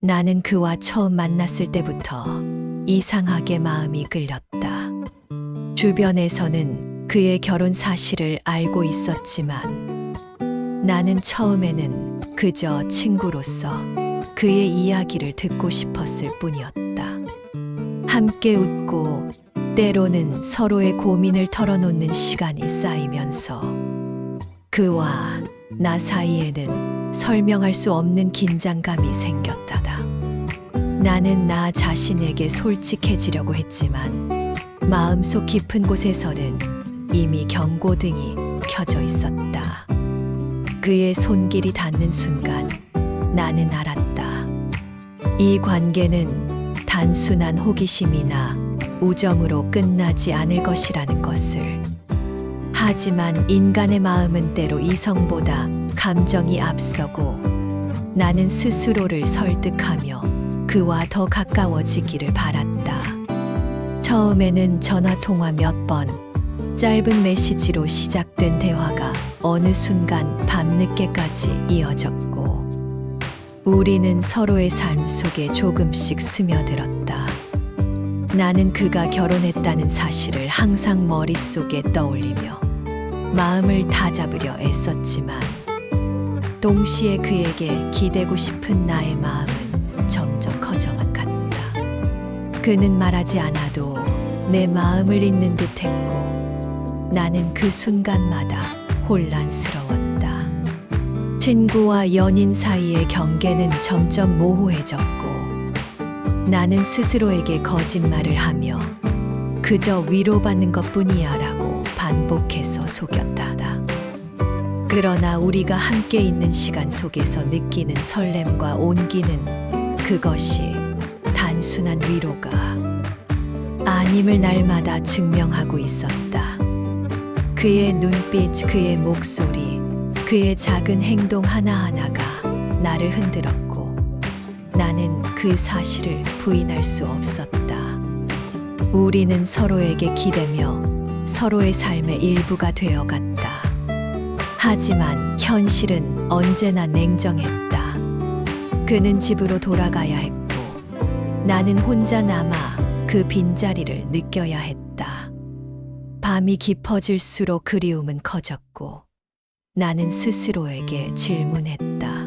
나는 그와 처음 만났을 때부터 이상하게 마음이 끌렸다. 주변에서는 그의 결혼 사실을 알고 있었지만 나는 처음에는 그저 친구로서 그의 이야기를 듣고 싶었을 뿐이었다. 함께 웃고 때로는 서로의 고민을 털어놓는 시간이 쌓이면서 그와 나 사이에는 설명할 수 없는 긴장감이 생겼다다. 나는 나 자신에게 솔직해지려고 했지만 마음속 깊은 곳에서는 이미 경고등이 켜져 있었다. 그의 손길이 닿는 순간 나는 알았다. 이 관계는 단순한 호기심이나 우정으로 끝나지 않을 것이라는 것을. 하지만 인간의 마음은 때로 이성보다 감정이 앞서고 나는 스스로를 설득하며 그와 더 가까워지기를 바랐다. 처음에는 전화통화 몇 번, 짧은 메시지로 시작된 대화가 어느 순간 밤늦게까지 이어졌고 우리는 서로의 삶 속에 조금씩 스며들었다. 나는 그가 결혼했다는 사실을 항상 머릿속에 떠올리며 마음을 다잡으려 애썼지만 동시에 그에게 기대고 싶은 나의 마음은 점점 커져만 갔다. 그는 말하지 않아도 내 마음을 읽는 듯했고 나는 그 순간마다 혼란스러웠다. 친구와 연인 사이의 경계는 점점 모호해졌고 나는 스스로에게 거짓말을 하며 그저 위로받는 것뿐이야 라고 반복해서 속였다다. 그러나 우리가 함께 있는 시간 속에서 느끼는 설렘과 온기는 그것이 단순한 위로가 아님을 날마다 증명하고 있었다. 그의 눈빛, 그의 목소리, 그의 작은 행동 하나하나가 나를 흔들었고 나는 그 사실을 부인할 수 없었다. 우리는 서로에게 기대며 서로의 삶의 일부가 되어갔다. 하지만 현실은 언제나 냉정했다. 그는 집으로 돌아가야 했고 나는 혼자 남아 그 빈자리를 느껴야 했다. 밤이 깊어질수록 그리움은 커졌고 나는 스스로에게 질문했다.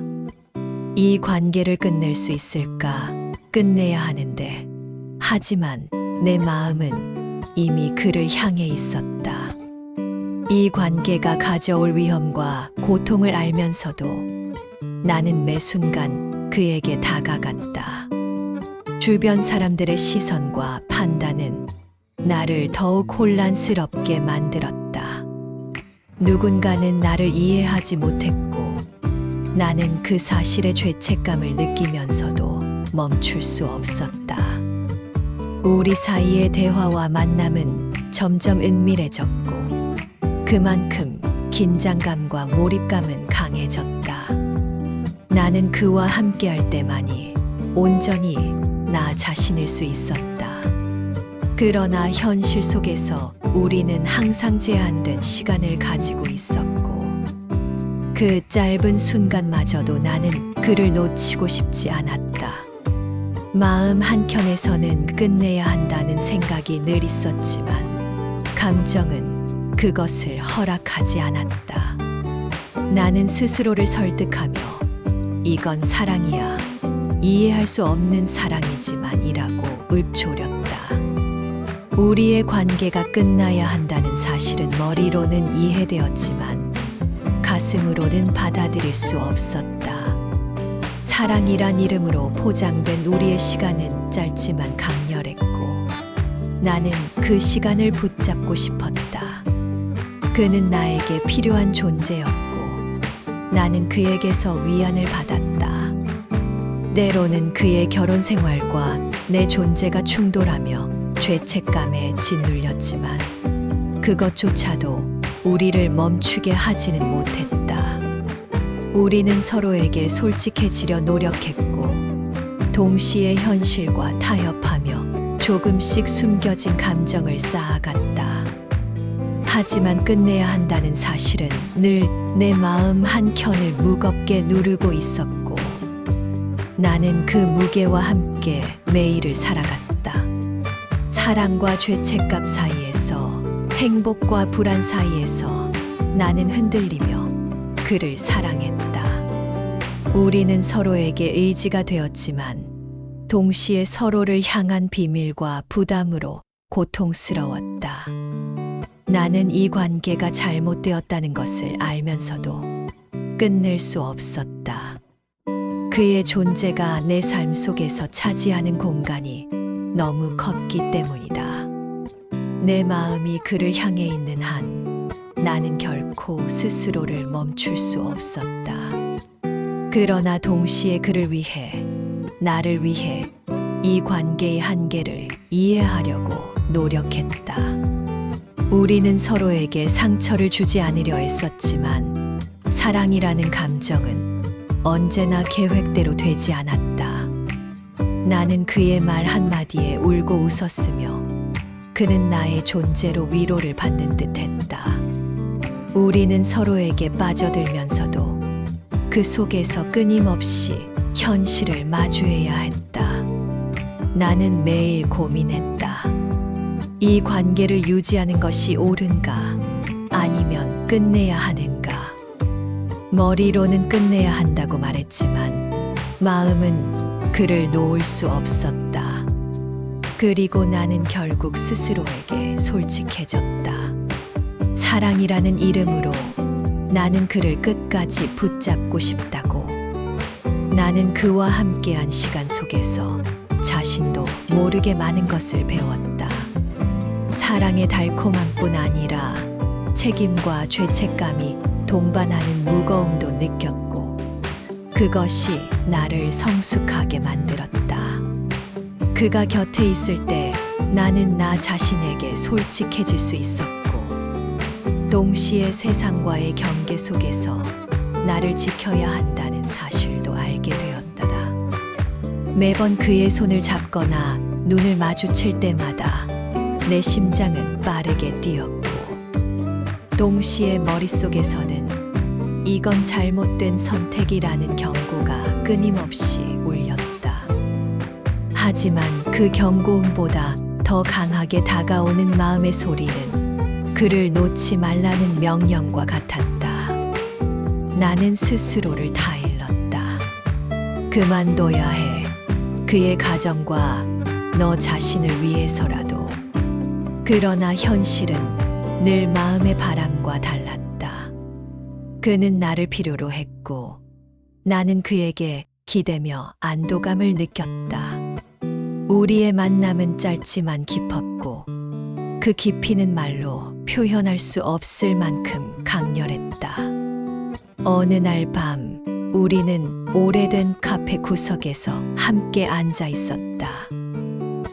이 관계를 끝낼 수 있을까? 끝내야 하는데 하지만 내 마음은 이미 그를 향해 있었다. 이 관계가 가져올 위험과 고통을 알면서도 나는 매 순간 그에게 다가갔다. 주변 사람들의 시선과 판단은 나를 더욱 혼란스럽게 만들었다. 누군가는 나를 이해하지 못했고 나는 그 사실의 죄책감을 느끼면서도 멈출 수 없었다. 우리 사이의 대화와 만남은 점점 은밀해졌고 그만큼 긴장감과 몰입감은 강해졌다. 나는 그와 함께할 때만이 온전히 나 자신일 수 있었다. 그러나 현실 속에서 우리는 항상 제한된 시간을 가지고 있었고 그 짧은 순간마저도 나는 그를 놓치고 싶지 않았다. 마음 한켠에서는 끝내야 한다는 생각이 늘 있었지만 감정은 그것을 허락하지 않았다. 나는 스스로를 설득하며 이건 사랑이야. 이해할 수 없는 사랑이지만 이라고 읊조렸다. 우리의 관계가 끝나야 한다는 사실은 머리로는 이해되었지만 가슴으로는 받아들일 수 없었다. 사랑이란 이름으로 포장된 우리의 시간은 짧지만 강렬했고 나는 그 시간을 붙잡고 싶었다. 그는 나에게 필요한 존재였고 나는 그에게서 위안을 받았다. 때로는 그의 결혼 생활과 내 존재가 충돌하며 죄책감에 짓눌렸지만 그것조차도 우리를 멈추게 하지는 못했다. 우리는 서로에게 솔직해지려 노력했고 동시에 현실과 타협하며 조금씩 숨겨진 감정을 쌓아갔다. 하지만 끝내야 한다는 사실은 늘 내 마음 한켠을 무겁게 누르고 있었고 나는 그 무게와 함께 매일을 살아갔다. 사랑과 죄책감 사이에서, 행복과 불안 사이에서 나는 흔들리며 그를 사랑했다. 우리는 서로에게 의지가 되었지만 동시에 서로를 향한 비밀과 부담으로 고통스러웠다. 나는 이 관계가 잘못되었다는 것을 알면서도 끝낼 수 없었다. 그의 존재가 내 삶 속에서 차지하는 공간이 너무 컸기 때문이다. 내 마음이 그를 향해 있는 한 나는 결코 스스로를 멈출 수 없었다. 그러나 동시에 그를 위해, 나를 위해 이 관계의 한계를 이해하려고 노력했다. 우리는 서로에게 상처를 주지 않으려 했었지만 사랑이라는 감정은 언제나 계획대로 되지 않았다. 나는 그의 말 한마디에 울고 웃었으며 그는 나의 존재로 위로를 받는 듯했다. 우리는 서로에게 빠져들면서도 그 속에서 끊임없이 현실을 마주해야 했다. 나는 매일 고민했다. 이 관계를 유지하는 것이 옳은가? 아니면 끝내야 하는가? 머리로는 끝내야 한다고 말했지만 마음은 그를 놓을 수 없었다. 그리고 나는 결국 스스로에게 솔직해졌다. 사랑이라는 이름으로 나는 그를 끝까지 붙잡고 싶다고. 나는 그와 함께한 시간 속에서 자신도 모르게 많은 것을 배웠다. 사랑의 달콤함뿐 아니라 책임과 죄책감이 동반하는 무거움도 느꼈고 그것이 나를 성숙하게 만들었다. 그가 곁에 있을 때 나는 나 자신에게 솔직해질 수 있었고 동시에 세상과의 경계 속에서 나를 지켜야 한다는 사실도 알게 되었다. 매번 그의 손을 잡거나 눈을 마주칠 때마다 내 심장은 빠르게 뛰었고 동시에 머릿속에서는 이건 잘못된 선택이라는 경고가 끊임없이 울렸다. 하지만 그 경고음보다 더 강하게 다가오는 마음의 소리는 그를 놓지 말라는 명령과 같았다. 나는 스스로를 다 일렀다. 그만둬야 해. 그의 가정과 너 자신을 위해서라도. 그러나 현실은 늘 마음의 바람과 달랐다. 그는 나를 필요로 했고 나는 그에게 기대며 안도감을 느꼈다. 우리의 만남은 짧지만 깊었고 그 깊이는 말로 표현할 수 없을 만큼 강렬했다. 어느 날 밤 우리는 오래된 카페 구석에서 함께 앉아 있었다.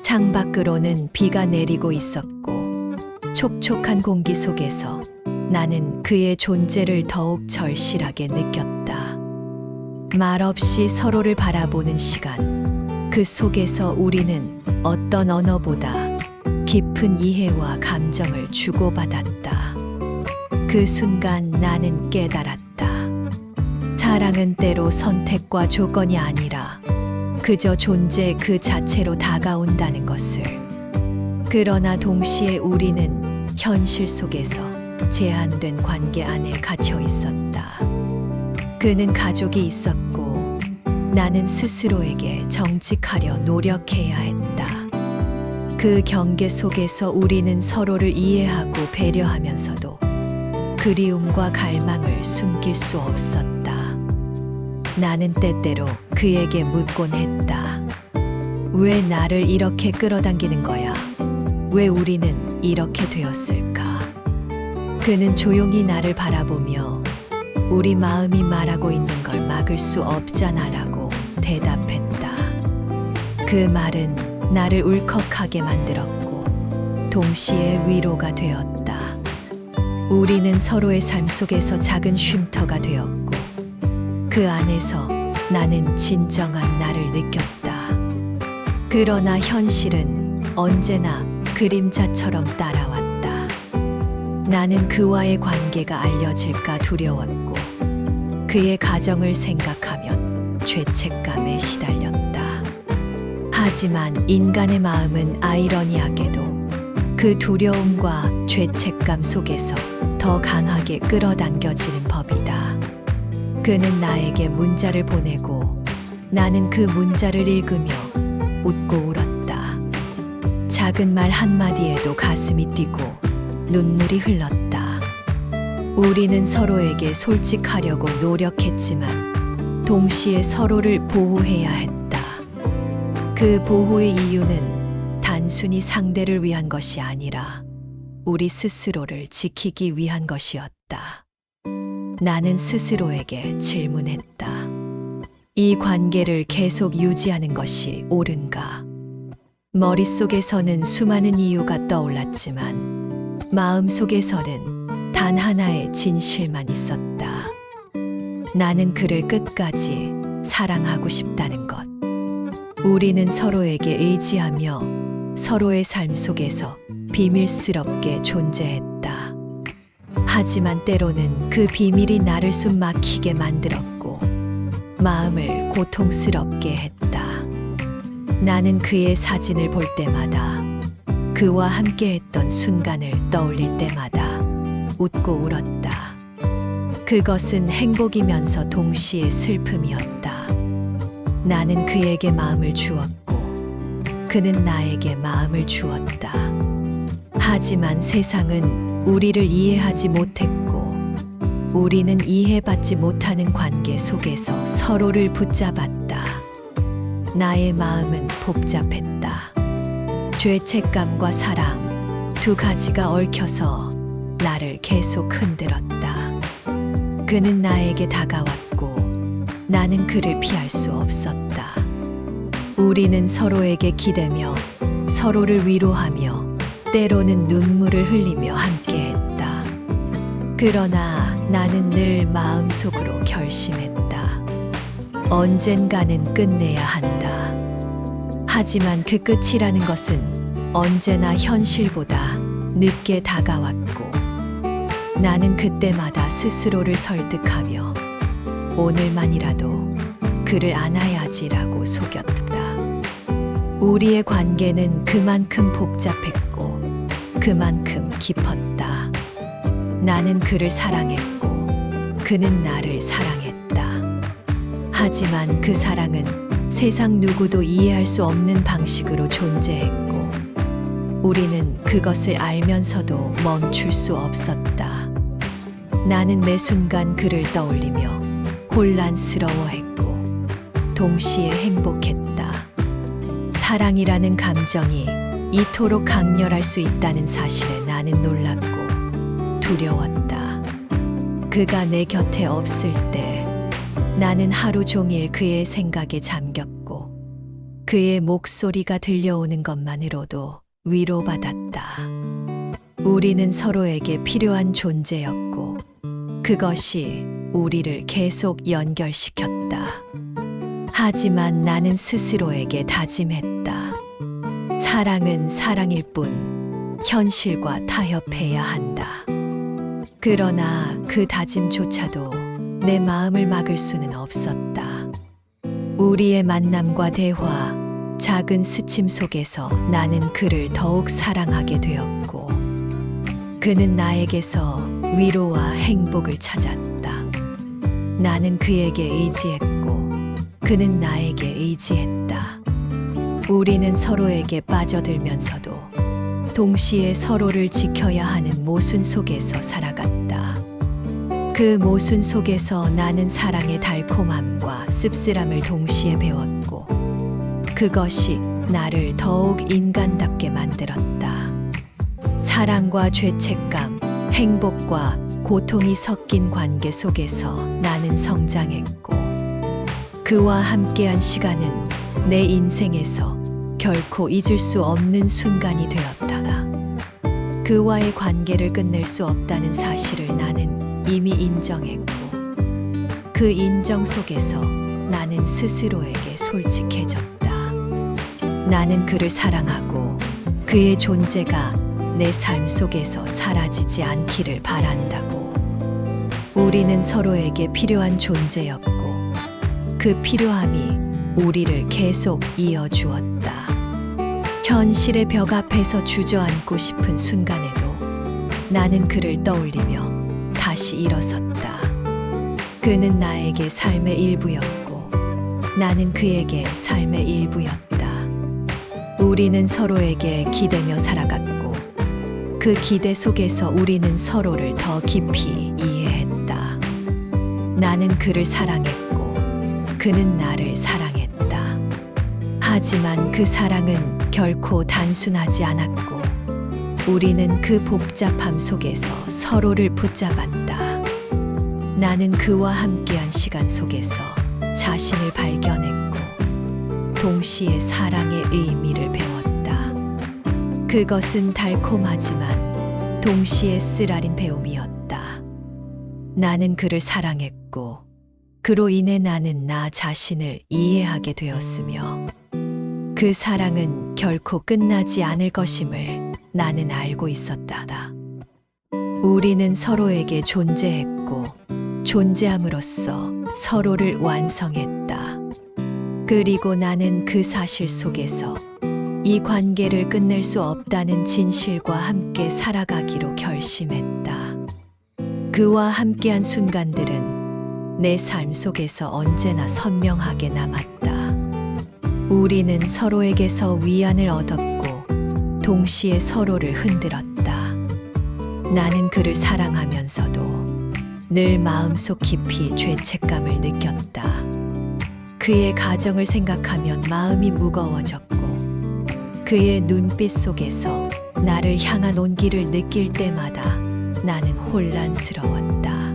창밖으로는 비가 내리고 있었고 촉촉한 공기 속에서 나는 그의 존재를 더욱 절실하게 느꼈다. 말없이 서로를 바라보는 시간, 그 속에서 우리는 어떤 언어보다 깊은 이해와 감정을 주고받았다. 그 순간 나는 깨달았다. 사랑은 때로 선택과 조건이 아니라 그저 존재 그 자체로 다가온다는 것을. 그러나 동시에 우리는 현실 속에서 제한된 관계 안에 갇혀 있었다. 그는 가족이 있었고 나는 스스로에게 정직하려 노력해야 했다. 그 경계 속에서 우리는 서로를 이해하고 배려하면서도 그리움과 갈망을 숨길 수 없었다. 나는 때때로 그에게 묻곤 했다. 왜 나를 이렇게 끌어당기는 거야? 왜 우리는 이렇게 되었을까? 그는 조용히 나를 바라보며 우리 마음이 말하고 있는 걸 막을 수 없잖아라고 대답했다. 그 말은 나를 울컥하게 만들었고 동시에 위로가 되었다. 우리는 서로의 삶 속에서 작은 쉼터가 되었고 그 안에서 나는 진정한 나를 느꼈다. 그러나 현실은 언제나 그림자처럼 따라왔다. 나는 그와의 관계가 알려질까 두려웠고 그의 가정을 생각하면 죄책감에 시달렸다. 하지만 인간의 마음은 아이러니하게도 그 두려움과 죄책감 속에서 더 강하게 끌어당겨지는 법이다. 그는 나에게 문자를 보내고 나는 그 문자를 읽으며 웃고 울었다. 작은 말 한마디에도 가슴이 뛰고 눈물이 흘렀다. 우리는 서로에게 솔직하려고 노력했지만 동시에 서로를 보호해야 했다. 그 보호의 이유는 단순히 상대를 위한 것이 아니라 우리 스스로를 지키기 위한 것이었다. 나는 스스로에게 질문했다. 이 관계를 계속 유지하는 것이 옳은가? 머릿속에서는 수많은 이유가 떠올랐지만 마음속에서는 단 하나의 진실만 있었다. 나는 그를 끝까지 사랑하고 싶다는 것. 우리는 서로에게 의지하며 서로의 삶 속에서 비밀스럽게 존재했다. 하지만 때로는 그 비밀이 나를 숨 막히게 만들었고 마음을 고통스럽게 했다. 나는 그의 사진을 볼 때마다 그와 함께했던 순간을 떠올릴 때마다 웃고 울었다. 그것은 행복이면서 동시에 슬픔이었다. 나는 그에게 마음을 주었고 그는 나에게 마음을 주었다. 하지만 세상은 우리를 이해하지 못했고 우리는 이해받지 못하는 관계 속에서 서로를 붙잡았다. 나의 마음은 복잡했다. 죄책감과 사랑 두 가지가 얽혀서 나를 계속 흔들었다. 그는 나에게 다가왔고 나는 그를 피할 수 없었다. 우리는 서로에게 기대며 서로를 위로하며 때로는 눈물을 흘리며 함께했다. 그러나 나는 늘 마음속으로 결심했다. 언젠가는 끝내야 한다. 하지만 그 끝이라는 것은 언제나 현실보다 늦게 다가왔고 나는 그때마다 스스로를 설득하며 오늘만이라도 그를 안아야지라고 속였다. 우리의 관계는 그만큼 복잡했고 그만큼 깊었다. 나는 그를 사랑했고 그는 나를 사랑했다. 하지만 그 사랑은 세상 누구도 이해할 수 없는 방식으로 존재했고 우리는 그것을 알면서도 멈출 수 없었다. 나는 매 순간 그를 떠올리며 혼란스러워했고 동시에 행복했다. 사랑이라는 감정이 이토록 강렬할 수 있다는 사실에 나는 놀랐고 두려웠다. 그가 내 곁에 없을 때 나는 하루 종일 그의 생각에 잠겼고 그의 목소리가 들려오는 것만으로도 위로받았다. 우리는 서로에게 필요한 존재였고 그것이 우리를 계속 연결시켰다. 하지만 나는 스스로에게 다짐했다. 사랑은 사랑일 뿐 현실과 타협해야 한다. 그러나 그 다짐조차도 내 마음을 막을 수는 없었다. 우리의 만남과 대화, 작은 스침 속에서 나는 그를 더욱 사랑하게 되었고 그는 나에게서 위로와 행복을 찾았다. 나는 그에게 의지했고 그는 나에게 의지했다. 우리는 서로에게 빠져들면서도 동시에 서로를 지켜야 하는 모순 속에서 살아갔다. 그 모순 속에서 나는 사랑의 달콤함과 씁쓸함을 동시에 배웠고 그것이 나를 더욱 인간답게 만들었다. 사랑과 죄책감, 행복과 고통이 섞인 관계 속에서 나는 성장했고 그와 함께한 시간은 내 인생에서 결코 잊을 수 없는 순간이 되었다. 그와의 관계를 끝낼 수 없다는 사실을 나는 이미 인정했고 그 인정 속에서 나는 스스로에게 솔직해졌다. 나는 그를 사랑하고 그의 존재가 내 삶 속에서 사라지지 않기를 바란다고. 우리는 서로에게 필요한 존재였고 그 필요함이 우리를 계속 이어주었다. 현실의 벽 앞에서 주저앉고 싶은 순간에도 나는 그를 떠올리며 다시 일어섰다. 그는 나에게 삶의 일부였고 나는 그에게 삶의 일부였다. 우리는 서로에게 기대며 살아갔고 그 기대 속에서 우리는 서로를 더 깊이 이해했다. 나는 그를 사랑했고 그는 나를 사랑했다. 하지만 그 사랑은 결코 단순하지 않았고 우리는 그 복잡함 속에서 서로를 붙잡았다. 나는 그와 함께한 시간 속에서 자신을 발견했고 동시에 사랑의 의미를 배웠다. 그것은 달콤하지만 동시에 쓰라린 배움이었다. 나는 그를 사랑했고 그로 인해 나는 나 자신을 이해하게 되었으며 그 사랑은 결코 끝나지 않을 것임을 나는 알고 있었다. 우리는 서로에게 존재했고 존재함으로써 서로를 완성했다. 그리고 나는 그 사실 속에서 이 관계를 끝낼 수 없다는 진실과 함께 살아가기로 결심했다. 그와 함께한 순간들은 내 삶 속에서 언제나 선명하게 남았다. 우리는 서로에게서 위안을 얻었고 동시에 서로를 흔들었다. 나는 그를 사랑하면서도 늘 마음속 깊이 죄책감을 느꼈다. 그의 가정을 생각하면 마음이 무거워졌고 그의 눈빛 속에서 나를 향한 온기를 느낄 때마다 나는 혼란스러웠다.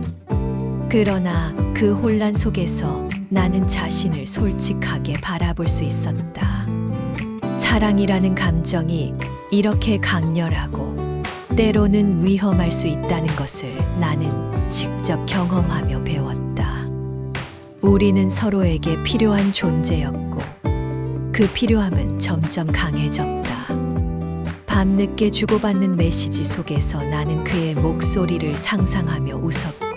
그러나 그 혼란 속에서 나는 자신을 솔직하게 바라볼 수 있었다. 사랑이라는 감정이 이렇게 강렬하고 때로는 위험할 수 있다는 것을 나는 직접 경험하며 배웠다. 우리는 서로에게 필요한 존재였고 그 필요함은 점점 강해졌다. 밤늦게 주고받는 메시지 속에서 나는 그의 목소리를 상상하며 웃었고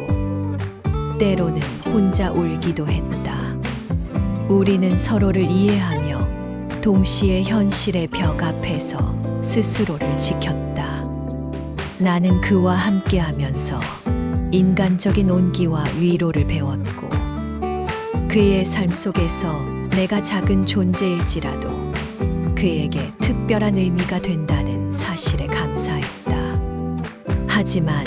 때로는 혼자 울기도 했다. 우리는 서로를 이해하며 동시에 현실의 벽 앞에서 스스로를 지켰다. 나는 그와 함께하면서 인간적인 온기와 위로를 배웠고 그의 삶 속에서 내가 작은 존재일지라도 그에게 특별한 의미가 된다는 사실에 감사했다. 하지만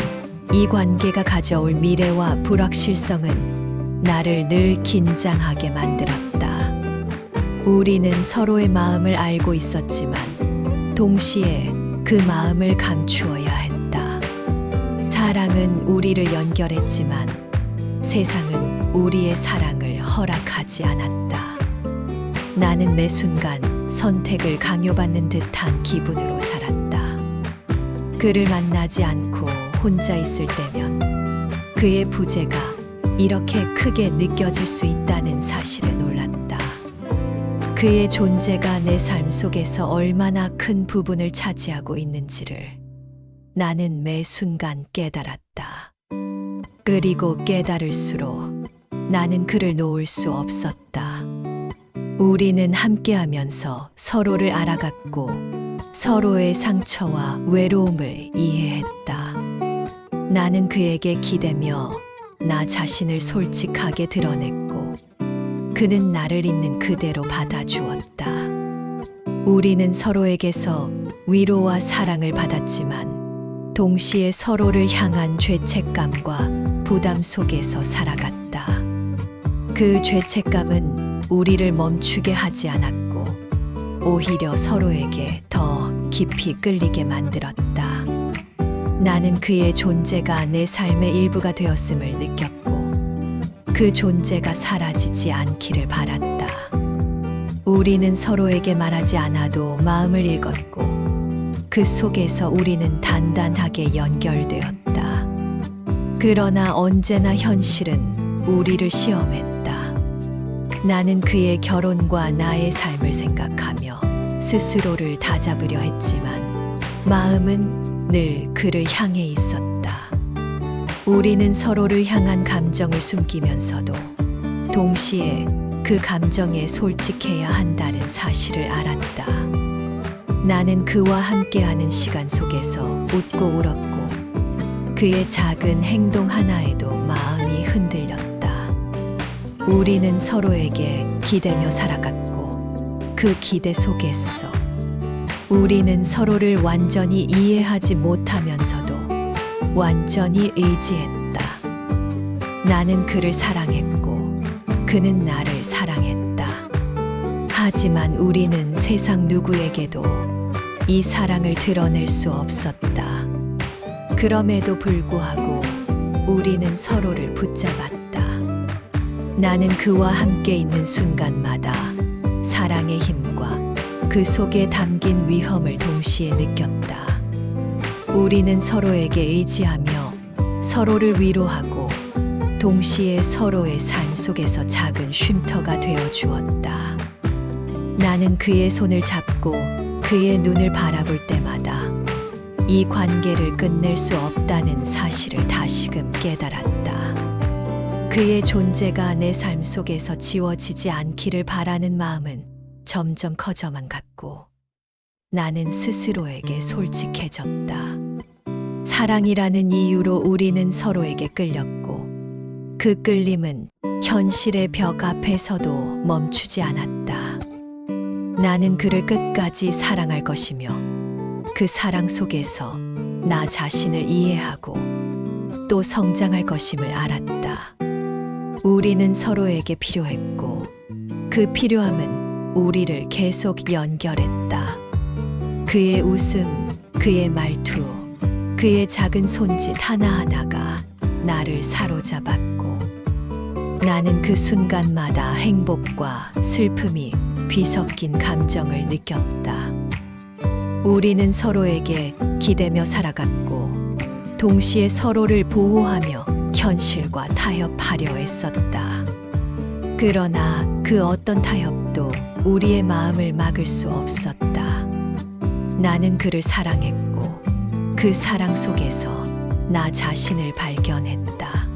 이 관계가 가져올 미래와 불확실성은 나를 늘 긴장하게 만들었다. 우리는 서로의 마음을 알고 있었지만 동시에 그 마음을 감추어야 했다. 사랑은 우리를 연결했지만 세상은 우리의 사랑을 허락하지 않았다. 나는 매 순간 선택을 강요받는 듯한 기분으로 살았다. 그를 만나지 않고 혼자 있을 때면 그의 부재가 이렇게 크게 느껴질 수 있다는 사실에 놀랐다. 그의 존재가 내 삶 속에서 얼마나 큰 부분을 차지하고 있는지를 나는 매 순간 깨달았다. 그리고 깨달을수록 나는 그를 놓을 수 없었다. 우리는 함께하면서 서로를 알아갔고 서로의 상처와 외로움을 이해했다. 나는 그에게 기대며 나 자신을 솔직하게 드러냈고 그는 나를 있는 그대로 받아주었다. 우리는 서로에게서 위로와 사랑을 받았지만 동시에 서로를 향한 죄책감과 부담 속에서 살아갔다. 그 죄책감은 우리를 멈추게 하지 않았고 오히려 서로에게 더 깊이 끌리게 만들었다. 나는 그의 존재가 내 삶의 일부가 되었음을 느꼈고 그 존재가 사라지지 않기를 바랐다. 우리는 서로에게 말하지 않아도 마음을 읽었고 그 속에서 우리는 단단하게 연결되었다. 그러나 언제나 현실은 우리를 시험했다. 나는 그의 결혼과 나의 삶을 생각하며 스스로를 다잡으려 했지만 마음은 늘 그를 향해 있었다. 우리는 서로를 향한 감정을 숨기면서도 동시에 그 감정에 솔직해야 한다는 사실을 알았다. 나는 그와 함께하는 시간 속에서 웃고 울었고 그의 작은 행동 하나에도 마음이 흔들렸다. 우리는 서로에게 기대며 살아갔고 그 기대 속에서 우리는 서로를 완전히 이해하지 못하면서도 완전히 의지했다. 나는 그를 사랑했고 그는 나를 사랑했다. 하지만 우리는 세상 누구에게도 이 사랑을 드러낼 수 없었다. 그럼에도 불구하고 우리는 서로를 붙잡았다. 나는 그와 함께 있는 순간마다 사랑의 힘과 그 속에 담긴 위험을 동시에 느꼈다. 우리는 서로에게 의지하며 서로를 위로하고 동시에 서로의 삶 속에서 작은 쉼터가 되어 주었다. 나는 그의 손을 잡고 그의 눈을 바라볼 때마다 이 관계를 끝낼 수 없다는 사실을 다시금 깨달았다. 그의 존재가 내 삶 속에서 지워지지 않기를 바라는 마음은 점점 커져만 갔고 나는 스스로에게 솔직해졌다. 사랑이라는 이유로 우리는 서로에게 끌렸고 그 끌림은 현실의 벽 앞에서도 멈추지 않았다. 나는 그를 끝까지 사랑할 것이며 그 사랑 속에서 나 자신을 이해하고 또 성장할 것임을 알았다. 우리는 서로에게 필요했고 그 필요함은 우리를 계속 연결했다. 그의 웃음, 그의 말투, 그의 작은 손짓 하나하나가 나를 사로잡았고 나는 그 순간마다 행복과 슬픔이 뒤섞인 감정을 느꼈다. 우리는 서로에게 기대며 살아갔고 동시에 서로를 보호하며 현실과 타협하려 했었다. 그러나 그 어떤 타협도 우리의 마음을 막을 수 없었다. 나는 그를 사랑했고 그 사랑 속에서 나 자신을 발견했다.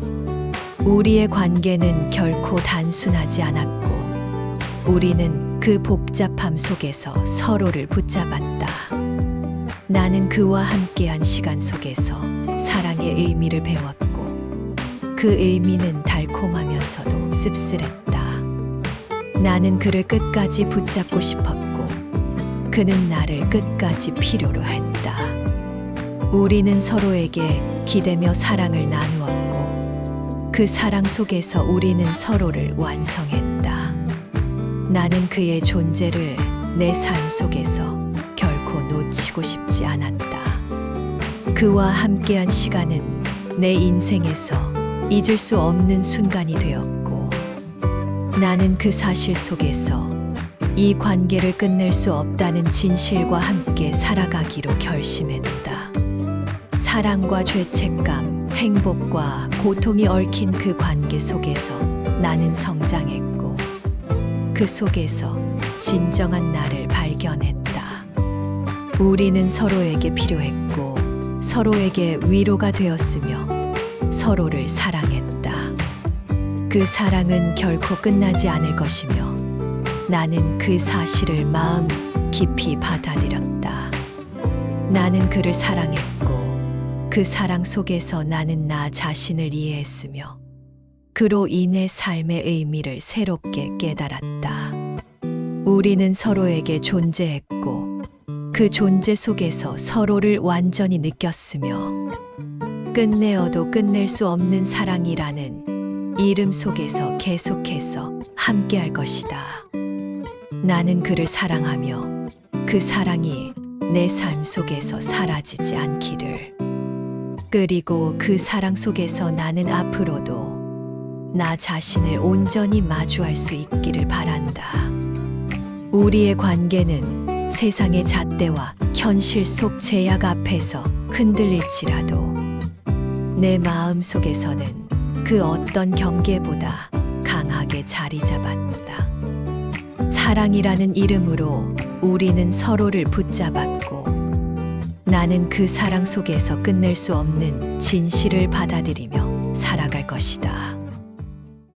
우리의 관계는 결코 단순하지 않았고 우리는 그 복잡함 속에서 서로를 붙잡았다. 나는 그와 함께한 시간 속에서 사랑의 의미를 배웠고 그 의미는 달콤하면서도 씁쓸했다. 나는 그를 끝까지 붙잡고 싶었고 그는 나를 끝까지 필요로 했다. 우리는 서로에게 기대며 사랑을 나누었고 그 사랑 속에서 우리는 서로를 완성했다. 나는 그의 존재를 내 삶 속에서 결코 놓치고 싶지 않았다. 그와 함께한 시간은 내 인생에서 잊을 수 없는 순간이 되었고 나는 그 사실 속에서 이 관계를 끝낼 수 없다는 진실과 함께 살아가기로 결심했다. 사랑과 죄책감, 행복과 고통이 얽힌 그 관계 속에서 나는 성장했고 그 속에서 진정한 나를 발견했다. 우리는 서로에게 필요했고 서로에게 위로가 되었으며 서로를 사랑했다. 그 사랑은 결코 끝나지 않을 것이며 나는 그 사실을 마음 깊이 받아들였다. 나는 그를 사랑했고 그 사랑 속에서 나는 나 자신을 이해했으며 그로 인해 삶의 의미를 새롭게 깨달았다. 우리는 서로에게 존재했고 그 존재 속에서 서로를 완전히 느꼈으며 끝내어도 끝낼 수 없는 사랑이라는 이름 속에서 계속해서 함께할 것이다. 나는 그를 사랑하며 그 사랑이 내 삶 속에서 사라지지 않기를. 그리고 그 사랑 속에서 나는 앞으로도 나 자신을 온전히 마주할 수 있기를 바란다. 우리의 관계는 세상의 잣대와 현실 속 제약 앞에서 흔들릴지라도 내 마음 속에서는 그 어떤 경계보다 강하게 자리 잡았다. 사랑이라는 이름으로 우리는 서로를 붙잡았고 나는 그 사랑 속에서 끝낼 수 없는 진실을 받아들이며 살아갈 것이다.